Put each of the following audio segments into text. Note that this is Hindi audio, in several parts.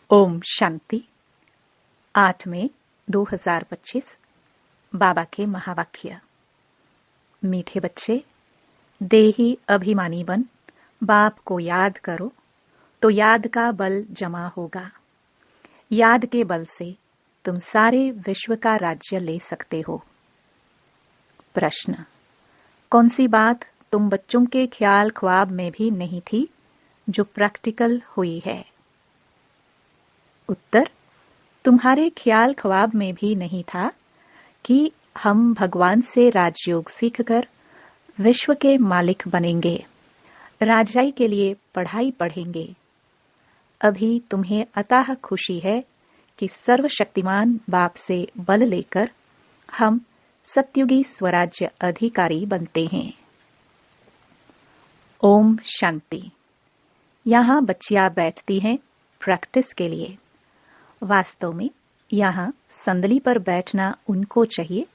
ओम शांति। 8 मई 2025 बाबा के महावाक्य। मीठे बच्चे, देही अभिमानी बन बाप को याद करो तो याद का बल जमा होगा। याद के बल से तुम सारे विश्व का राज्य ले सकते हो। प्रश्न: कौन सी बात तुम बच्चों के ख्याल ख्वाब में भी नहीं थी जो प्रैक्टिकल हुई है? उत्तर: तुम्हारे ख्याल ख्वाब में भी नहीं था कि हम भगवान से राजयोग सीखकर विश्व के मालिक बनेंगे, राजाई के लिए पढ़ाई पढ़ेंगे। अभी तुम्हें अताह खुशी है कि सर्वशक्तिमान बाप से बल लेकर हम सत्युगी स्वराज्य अधिकारी बनते हैं। ओम शांति। यहाँ बच्चियां बैठती हैं प्रैक्टिस के लिए। वास्तव में यहाँ संदली पर बैठना उनको चाहिए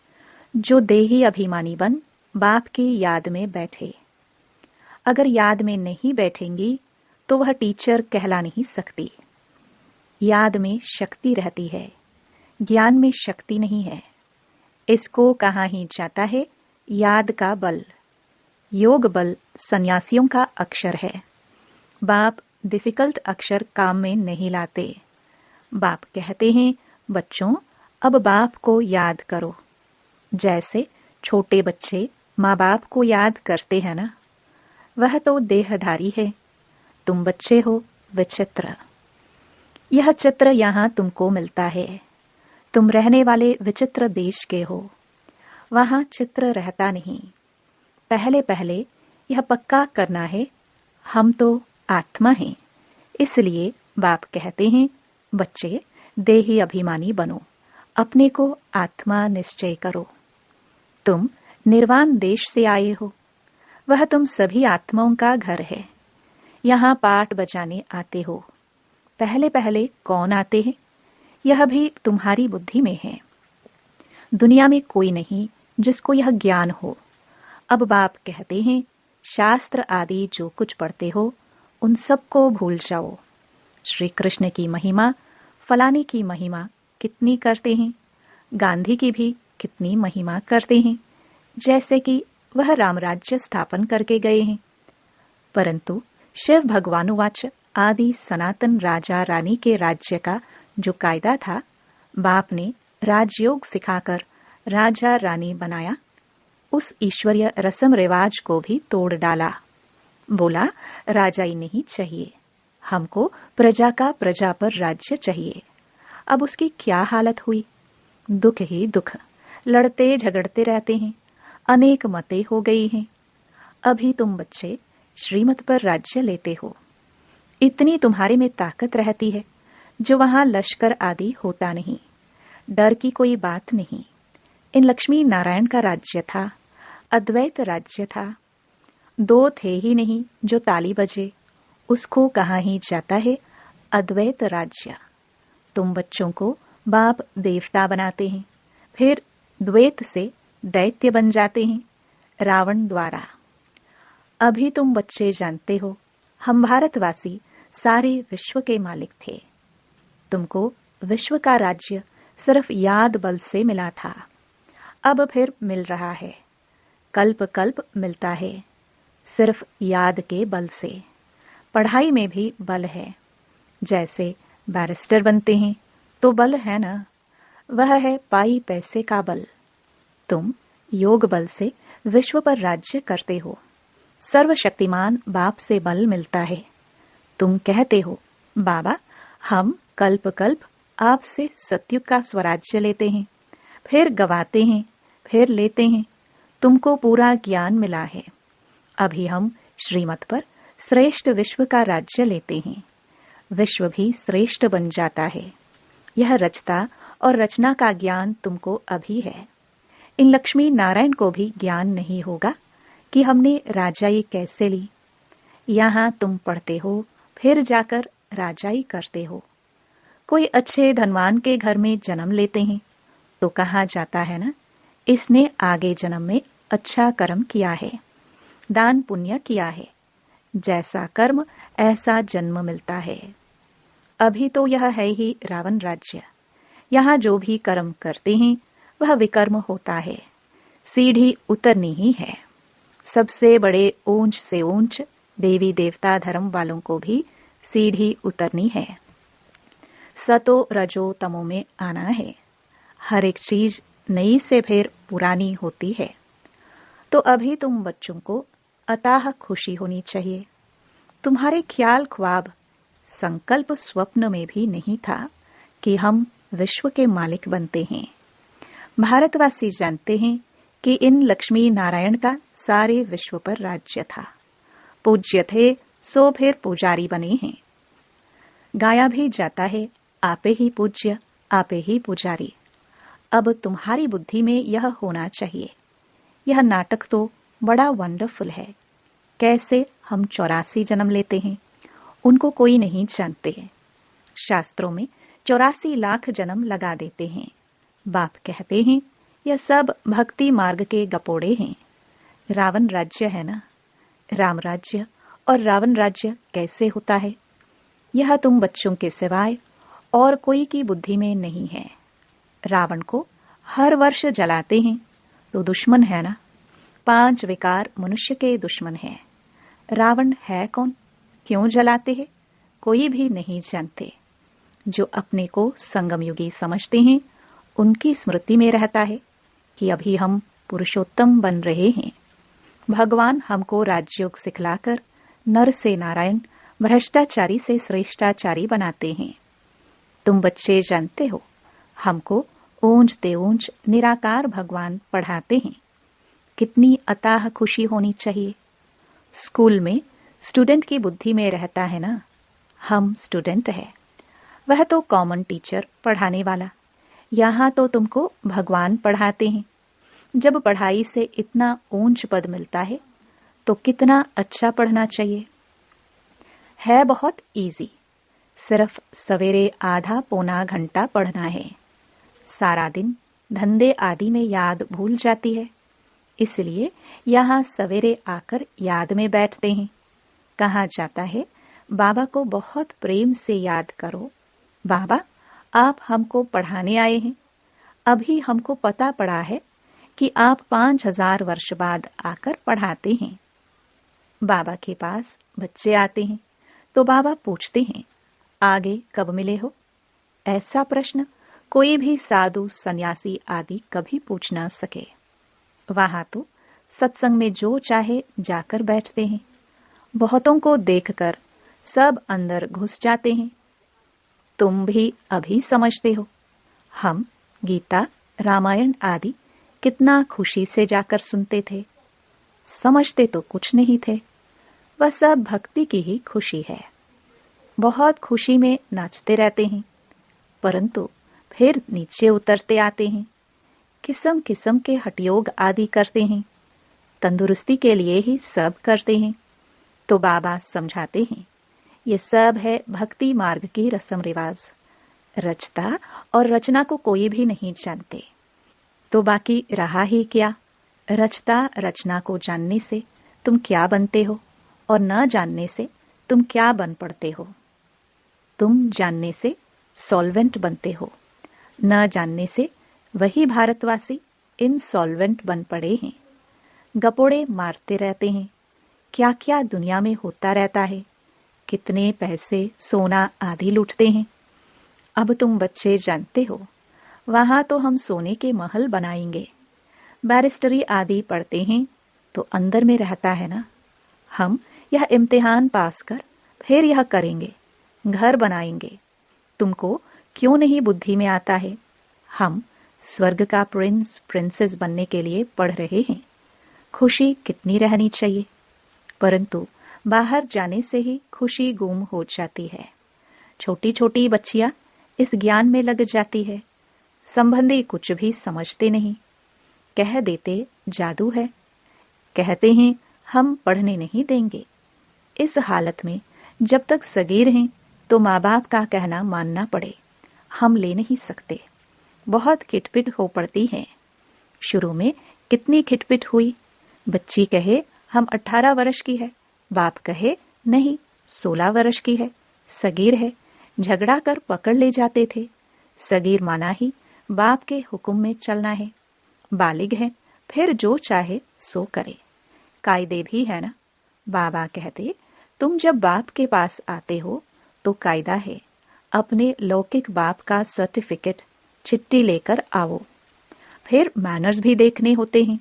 जो देही अभिमानी बन बाप की याद में बैठे। अगर याद में नहीं बैठेंगी तो वह टीचर कहला नहीं सकती। याद में शक्ति रहती है, ज्ञान में शक्ति नहीं है। इसको कहा ही जाता है याद का बल। योग बल सन्यासियों का अक्षर है। बाप डिफिकल्ट अक्षर काम में नहीं लाते। बाप कहते हैं, बच्चों अब बाप को याद करो। जैसे छोटे बच्चे माँ बाप को याद करते हैं ना, वह तो देहधारी है। तुम बच्चे हो विचित्र। यह चित्र यहाँ तुमको मिलता है। तुम रहने वाले विचित्र देश के हो। वहाँ चित्र रहता नहीं। पहले पहले यह पक्का करना है, हम तो आत्मा हैं। इसलिए बाप कहते हैं, बच्चे देही अभिमानी बनो, अपने को आत्मा निश्चय करो। तुम निर्वाण देश से आए हो। वह तुम सभी आत्माओं का घर है। यहाँ पाठ बजाने आते हो। पहले पहले कौन आते हैं, यह भी तुम्हारी बुद्धि में है। दुनिया में कोई नहीं जिसको यह ज्ञान हो। अब बाप कहते हैं, शास्त्र आदि जो कुछ पढ़ते हो उन सबको भूल जाओ। श्री कृष्ण की महिमा, फलाने की महिमा कितनी करते हैं, गांधी की भी कितनी महिमा करते हैं, जैसे कि वह रामराज्य स्थापन करके गए हैं। परंतु शिव भगवानुवाच आदि सनातन राजा रानी के राज्य का जो कायदा था, बाप ने राजयोग सिखाकर राजा रानी बनाया। उस ईश्वरीय रस्म रिवाज को भी तोड़ डाला। बोला, राजाई नहीं चाहिए, हमको प्रजा का प्रजा पर राज्य चाहिए। अब उसकी क्या हालत हुई? दुख ही दुख। लड़ते झगड़ते रहते हैं। अनेक मतें हो गई हैं। अभी तुम बच्चे श्रीमत पर राज्य लेते हो। इतनी तुम्हारे में ताकत रहती है जो वहां लश्कर आदि होता नहीं। डर की कोई बात नहीं। इन लक्ष्मी नारायण का राज्य था, अद्वैत राज्य था। दो थे ही नहीं जो ताली बजे। उसको कहा ही जाता है अद्वैत राज्य। तुम बच्चों को बाप देवता बनाते हैं, फिर द्वैत से दैत्य बन जाते हैं रावण द्वारा। अभी तुम बच्चे जानते हो, हम भारतवासी सारे विश्व के मालिक थे। तुमको विश्व का राज्य सिर्फ याद बल से मिला था। अब फिर मिल रहा है। कल्प कल्प मिलता है, सिर्फ याद के बल से। पढ़ाई में भी बल है। जैसे बैरिस्टर बनते हैं तो बल है ना, वह है पाई पैसे का बल। तुम योग बल से विश्व पर राज्य करते हो। सर्वशक्तिमान बाप से बल मिलता है। तुम कहते हो, बाबा हम कल्प कल्प आपसे सत्युग का स्वराज्य लेते हैं, फिर गवाते हैं, फिर लेते हैं। तुमको पूरा ज्ञान मिला है। अभी हम श्रीमत पर श्रेष्ठ विश्व का राज्य लेते हैं। विश्व भी श्रेष्ठ बन जाता है। यह रचता और रचना का ज्ञान तुमको अभी है। इन लक्ष्मी नारायण को भी ज्ञान नहीं होगा कि हमने राजाई कैसे ली। यहाँ तुम पढ़ते हो, फिर जाकर राजाई करते हो। कोई अच्छे धनवान के घर में जन्म लेते हैं तो कहा जाता है ना, इसने आगे जन्म में अच्छा कर्म किया है, दान पुण्य किया है। जैसा कर्म ऐसा जन्म मिलता है। अभी तो यह है ही रावण राज्य। यहाँ जो भी कर्म करते हैं वह विकर्म होता है। सीढ़ी उतरनी ही है। सबसे बड़े ऊंच से ऊंच देवी देवता धर्म वालों को भी सीढ़ी उतरनी है। सतो रजो तमो में आना है। हर एक चीज नई से फिर पुरानी होती है। तो अभी तुम बच्चों को अताह खुशी होनी चाहिए। तुम्हारे ख्याल ख्वाब संकल्प स्वप्न में भी नहीं था कि हम विश्व के मालिक बनते हैं। भारतवासी जानते हैं कि इन लक्ष्मी नारायण का सारे विश्व पर राज्य था। पूज्य थे सो फिर पुजारी बने हैं। गाया भी जाता है, आपे ही पूज्य आपे ही पुजारी। अब तुम्हारी बुद्धि में यह होना चाहिए। यह नाटक तो बड़ा वंडरफुल है। कैसे हम 84 जन्म लेते हैं, उनको कोई नहीं जानते हैं। शास्त्रों में 84 लाख जन्म लगा देते हैं। बाप कहते हैं यह सब भक्ति मार्ग के गपोड़े हैं। रावण राज्य है ना, राम राज्य और रावण राज्य कैसे होता है, यह तुम बच्चों के सिवाय और कोई की बुद्धि में नहीं है। रावण को हर वर्ष जलाते हैं तो दुश्मन है ना। 5 विकार मनुष्य के दुश्मन हैं। रावण है कौन, क्यों जलाते हैं, कोई भी नहीं जानते। जो अपने को संगमयुगी समझते हैं उनकी स्मृति में रहता है कि अभी हम पुरुषोत्तम बन रहे हैं। भगवान हमको राजयोग सिखलाकर नर से नारायण, भ्रष्टाचारी से श्रेष्ठाचारी बनाते हैं। तुम बच्चे जानते हो, हमको ऊंच ते ऊंच निराकार भगवान पढ़ाते हैं। कितनी अताह खुशी होनी चाहिए। स्कूल में स्टूडेंट की बुद्धि में रहता है ना, हम स्टूडेंट है। वह तो कॉमन टीचर पढ़ाने वाला। यहाँ तो तुमको भगवान पढ़ाते हैं। जब पढ़ाई से इतना ऊंच पद मिलता है तो कितना अच्छा पढ़ना चाहिए। है बहुत इजी। सिर्फ सवेरे आधा पौना घंटा पढ़ना है। सारा दिन धंधे आदि में याद भूल जाती है। इसलिए यहाँ सवेरे आकर याद में बैठते हैं। कहा जाता है बाबा को बहुत प्रेम से याद करो। बाबा, आप हमको पढ़ाने आए हैं। अभी हमको पता पड़ा है कि आप 5000 वर्ष बाद आकर पढ़ाते हैं। बाबा के पास बच्चे आते हैं तो बाबा पूछते हैं, आगे कब मिले हो? ऐसा प्रश्न कोई भी साधु सन्यासी आदि कभी पूछ ना सके। वहां तो सत्संग में जो चाहे जाकर बैठते हैं। बहुतों को देखकर सब अंदर घुस जाते हैं। तुम भी अभी समझते हो। हम गीता, रामायण आदि कितना खुशी से जाकर सुनते थे। समझते तो कुछ नहीं थे। वह सब भक्ति की ही खुशी है। बहुत खुशी में नाचते रहते हैं, परंतु फिर नीचे उतरते आते हैं। किस्म किस्म के हठयोग आदि करते हैं। तंदुरुस्ती के लिए ही सब करते हैं। तो बाबा समझाते हैं ये सब है भक्ति मार्ग की रस्म रिवाज। रचता और रचना को कोई भी नहीं जानते। तो बाकी रहा ही क्या। रचता रचना को जानने से तुम क्या बनते हो और न जानने से तुम क्या बन पड़ते हो। तुम जानने से सॉल्वेंट बनते हो, न जानने से वही भारतवासी इनसॉल्वेंट बन पड़े हैं। गपोड़े मारते रहते हैं। क्या क्या दुनिया में होता रहता है। कितने पैसे सोना आदि लूटते हैं। अब तुम बच्चे जानते हो, वहां तो हम सोने के महल बनाएंगे। बैरिस्टरी आदि पढ़ते हैं तो अंदर में रहता है ना, हम यह इम्तिहान पास कर फिर यह करेंगे, घर बनाएंगे। तुमको क्यों नहीं बुद्धि में आता है। हम स्वर्ग का प्रिंस प्रिंसेस बनने के लिए पढ़ रहे हैं। खुशी कितनी रहनी चाहिए, परंतु बाहर जाने से ही खुशी गुम हो जाती है। छोटी छोटी बच्चियां इस ज्ञान में लग जाती है। संबंधी कुछ भी समझते नहीं। कह देते जादू है। कहते हैं हम पढ़ने नहीं देंगे। इस हालत में जब तक सगीर हैं तो माँ बाप का कहना मानना पड़े। हम ले नहीं सकते। बहुत खिटपिट हो पड़ती है। शुरू में कितनी खिटपिट हुई। बच्ची कहे हम 18 वर्ष की है, बाप कहे नहीं 16 वर्ष की है, सगीर है, झगड़ा कर पकड़ ले जाते थे। सगीर माना ही बाप के हुक्म में चलना है। बालिग है, फिर जो चाहे सो करे। कायदे भी है ना। बाबा कहते, तुम जब बाप के पास आते हो तो कायदा है, अपने लौकिक बाप का सर्टिफिकेट चिट्ठी लेकर आओ। फिर मैनर्स भी देखने होते हैं।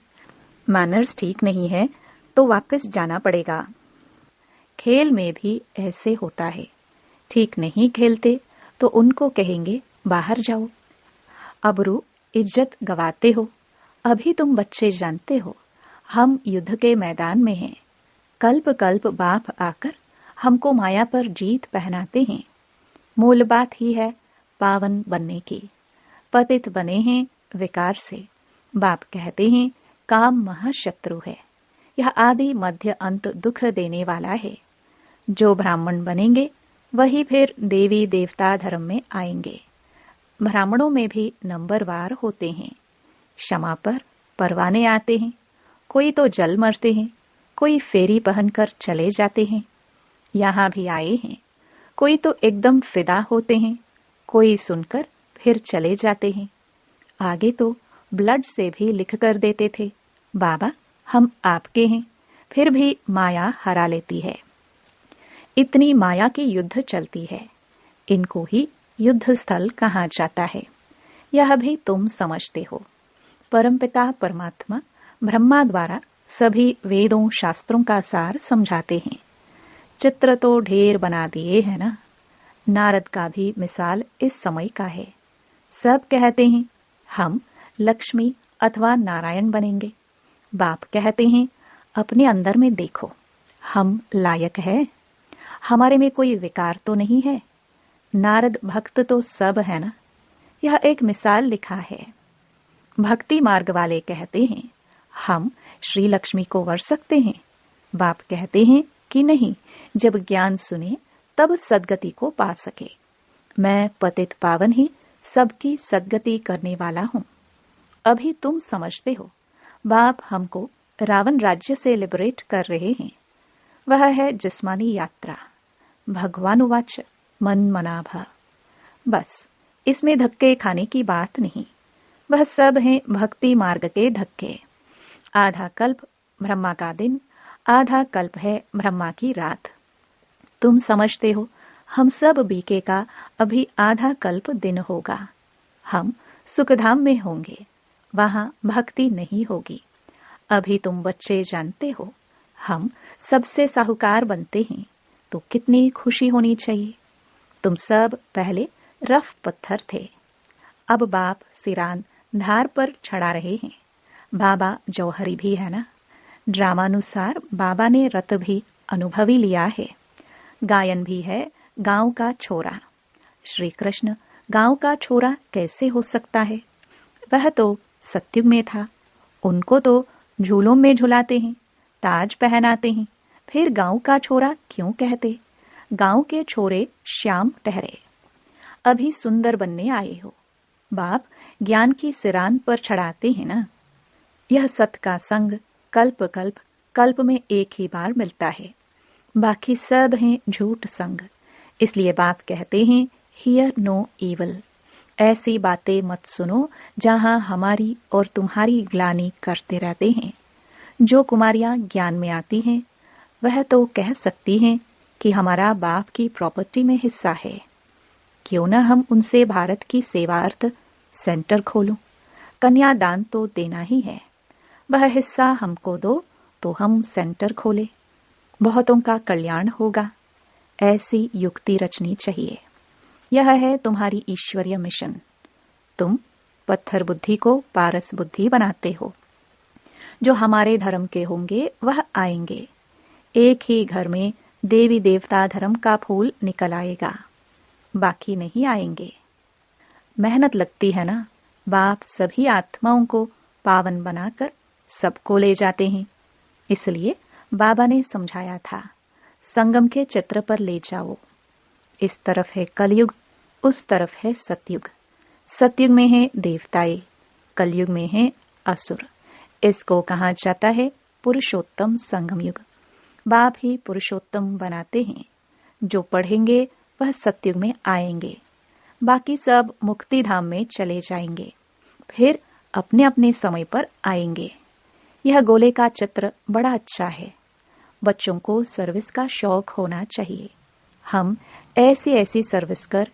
मैनर्स ठीक नहीं है तो वापस जाना पड़ेगा। खेल में भी ऐसे होता है। ठीक नहीं खेलते तो उनको कहेंगे बाहर जाओ। अबरू इज्जत गवाते हो। अभी तुम बच्चे जानते हो, हम युद्ध के मैदान में हैं। कल्प कल्प बाप आकर हमको माया पर जीत पहनाते हैं। मूल बात ही है पावन बनने की। पतित बने हैं विकार से। बाप कहते हैं काम महाशत्रु है। यह आदि मध्य अंत दुख देने वाला है। जो ब्राह्मण बनेंगे वही फिर देवी देवता धर्म में आएंगे। ब्राह्मणों में भी नंबरवार होते हैं। क्षमा पर परवाने आते हैं। कोई तो जल मरते हैं, कोई फेरी पहनकर चले जाते हैं। यहाँ भी आए हैं। कोई तो एकदम फिदा होते हैं, कोई सुनकर फिर चले जाते हैं। आगे तो ब्लड से भी लिख कर देते थे, बाबा हम आपके हैं। फिर भी माया हरा लेती है। इतनी माया की युद्ध चलती है। इनको ही युद्ध स्थल कहा जाता है। यह भी तुम समझते हो। परमपिता परमात्मा ब्रह्मा द्वारा सभी वेदों शास्त्रों का सार समझाते हैं। चित्र तो ढेर बना दिए है ना। नारद का भी मिसाल इस समय का है। सब कहते हैं हम लक्ष्मी अथवा नारायण बनेंगे। बाप कहते हैं अपने अंदर में देखो, हम लायक है। हमारे में कोई विकार तो नहीं है। नारद भक्त तो सब है ना। यह एक मिसाल लिखा है। भक्ति मार्ग वाले कहते हैं हम श्री लक्ष्मी को वर सकते हैं। बाप कहते हैं कि नहीं, जब ज्ञान सुने तब सदगति को पा सके। मैं पतित पावन ही सबकी सदगति करने वाला हूँ। अभी तुम समझते हो। बाप हमको रावण राज्य से लिबरेट कर रहे हैं। वह है जिस्मानी यात्रा। भगवानुवाच मन मना भा। बस इसमें धक्के खाने की बात नहीं। वह सब हैं भक्ति मार्ग के धक्के। आधा कल्प ब्रह्मा का दिन, आधा कल्प है ब्रह्मा की रात। तुम समझते हो हम सब बीके का अभी आधा कल्प दिन होगा। हम सुखधाम में होंगे, वहां भक्ति नहीं होगी। अभी तुम बच्चे जानते हो हम सबसे साहूकार बनते हैं तो कितनी खुशी होनी चाहिए। तुम सब पहले रफ पत्थर थे, अब बाप सिरान धार पर चढ़ा रहे हैं। बाबा जौहरी भी है ना। ड्रामानुसार बाबा ने रत भी अनुभवी लिया है। गायन भी है गांव का छोरा। श्री कृष्ण गांव का छोरा कैसे हो सकता है? वह तो सत्युग में था। उनको तो झूलों में झुलाते हैं, ताज पहनाते हैं। फिर गांव का छोरा क्यों कहते? गांव के छोरे श्याम ठहरे। अभी सुंदर बनने आए हो। बाप ज्ञान की सिरान पर चढ़ाते हैं ना। यह सत का संग कल्प कल्प कल्प में एक ही बार मिलता है। बाकी सब हैं झूठ संग। इसलिए बाप कहते हैं हियर नो इवल। ऐसी बातें मत सुनो जहां हमारी और तुम्हारी ग्लानि करते रहते हैं। जो कुमारियां ज्ञान में आती हैं वह तो कह सकती हैं कि हमारा बाप की प्रॉपर्टी में हिस्सा है। क्यों न हम उनसे भारत की सेवार्थ सेंटर खोलूं। कन्यादान तो देना ही है। वह हिस्सा हमको दो तो हम सेंटर खोले। बहुतों का कल्याण होगा। ऐसी युक्ति रचनी चाहिए। यह है तुम्हारी ईश्वरीय मिशन। तुम पत्थर बुद्धि को पारस बुद्धि बनाते हो। जो हमारे धर्म के होंगे वह आएंगे। एक ही घर में देवी देवता धर्म का फूल निकल आएगा, बाकी नहीं आएंगे। मेहनत लगती है ना। बाप सभी आत्माओं को पावन बनाकर सबको ले जाते हैं। इसलिए बाबा ने समझाया था संगम के चित्र पर ले जाओ। इस तरफ है कलयुग, उस तरफ है सतयुग। सतयुग में है देवताएं, कलयुग में है असुर। इसको कहा जाता है पुरुषोत्तम संगम युग। बाप ही पुरुषोत्तम बनाते हैं। जो पढ़ेंगे वह सतयुग में आएंगे, बाकी सब मुक्ति धाम में चले जाएंगे, फिर अपने अपने समय पर आएंगे। यह गोले का चित्र बड़ा अच्छा है। बच्चों को सर्विस का शौक होना चाहिए। हम ऐसी ऐसी सर्विस कर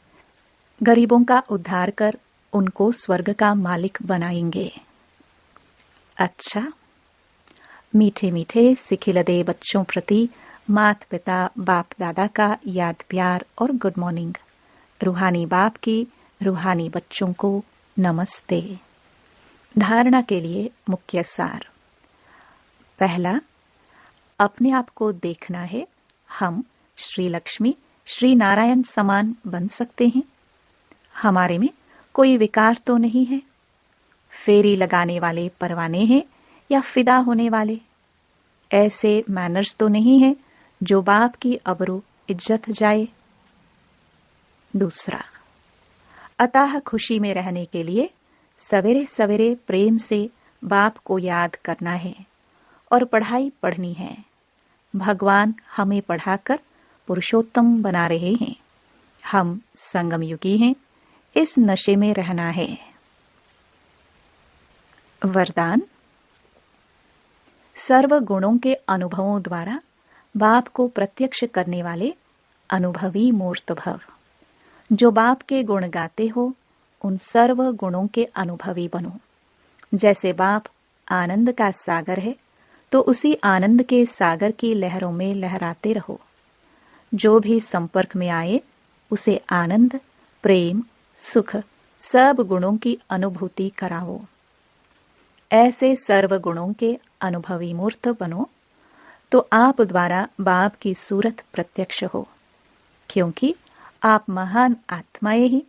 गरीबों का उद्धार कर उनको स्वर्ग का मालिक बनाएंगे। अच्छा, मीठे मीठे सिखिलदे बच्चों प्रति माता पिता बाप दादा का याद प्यार और गुड मॉर्निंग। रूहानी बाप की रूहानी बच्चों को नमस्ते। धारणा के लिए मुख्य सार। पहला, अपने आप को देखना है। हम श्री लक्ष्मी श्री नारायण समान बन सकते हैं। हमारे में कोई विकार तो नहीं है। फेरी लगाने वाले परवाने हैं या फिदा होने वाले। ऐसे मैनर्स तो नहीं है जो बाप की अबरू इज्जत जाए। दूसरा, अताह खुशी में रहने के लिए सवेरे सवेरे प्रेम से बाप को याद करना है और पढ़ाई पढ़नी है। भगवान हमें पढ़ाकर पुरुषोत्तम बना रहे हैं। हम संगम युगी हैं, इस नशे में रहना है। वरदान। सर्व गुणों के अनुभवों द्वारा बाप को प्रत्यक्ष करने वाले अनुभवी मूर्त भव। जो बाप के गुण गाते हो उन सर्व गुणों के अनुभवी बनो। जैसे बाप आनंद का सागर है तो उसी आनंद के सागर की लहरों में लहराते रहो। जो भी संपर्क में आए उसे आनंद, प्रेम, सुख सब गुणों की अनुभूति कराओ। ऐसे सर्व गुणों के अनुभवी मूर्त बनो तो आप द्वारा बाप की सूरत प्रत्यक्ष हो, क्योंकि आप महान आत्माएं ही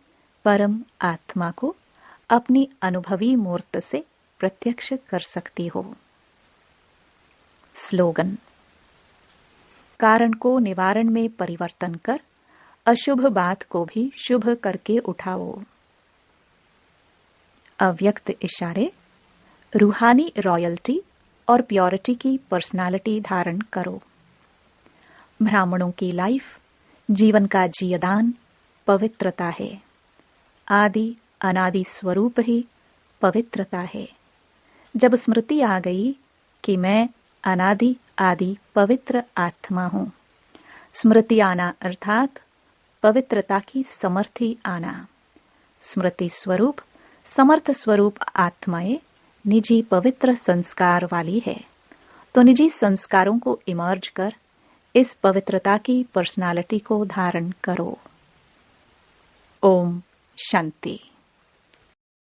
परम आत्मा को अपनी अनुभवी मूर्त से प्रत्यक्ष कर सकती हो। स्लोगन। कारण को निवारण में परिवर्तन कर अशुभ बात को भी शुभ करके उठाओ। अव्यक्त इशारे। रूहानी रॉयल्टी और प्योरिटी की पर्सनालिटी धारण करो। ब्राह्मणों की लाइफ, जीवन का जीवदान पवित्रता है। आदि अनादि स्वरूप ही पवित्रता है। जब स्मृति आ गई कि मैं अनादि आदि पवित्र आत्मा हूं, स्मृति आना अर्थात पवित्रता की समर्थी आना। स्मृति स्वरूप समर्थ स्वरूप आत्माएं निजी पवित्र संस्कार वाली है, तो निजी संस्कारों को इमर्ज कर इस पवित्रता की पर्सनालिटी को धारण करो। ओम शांति।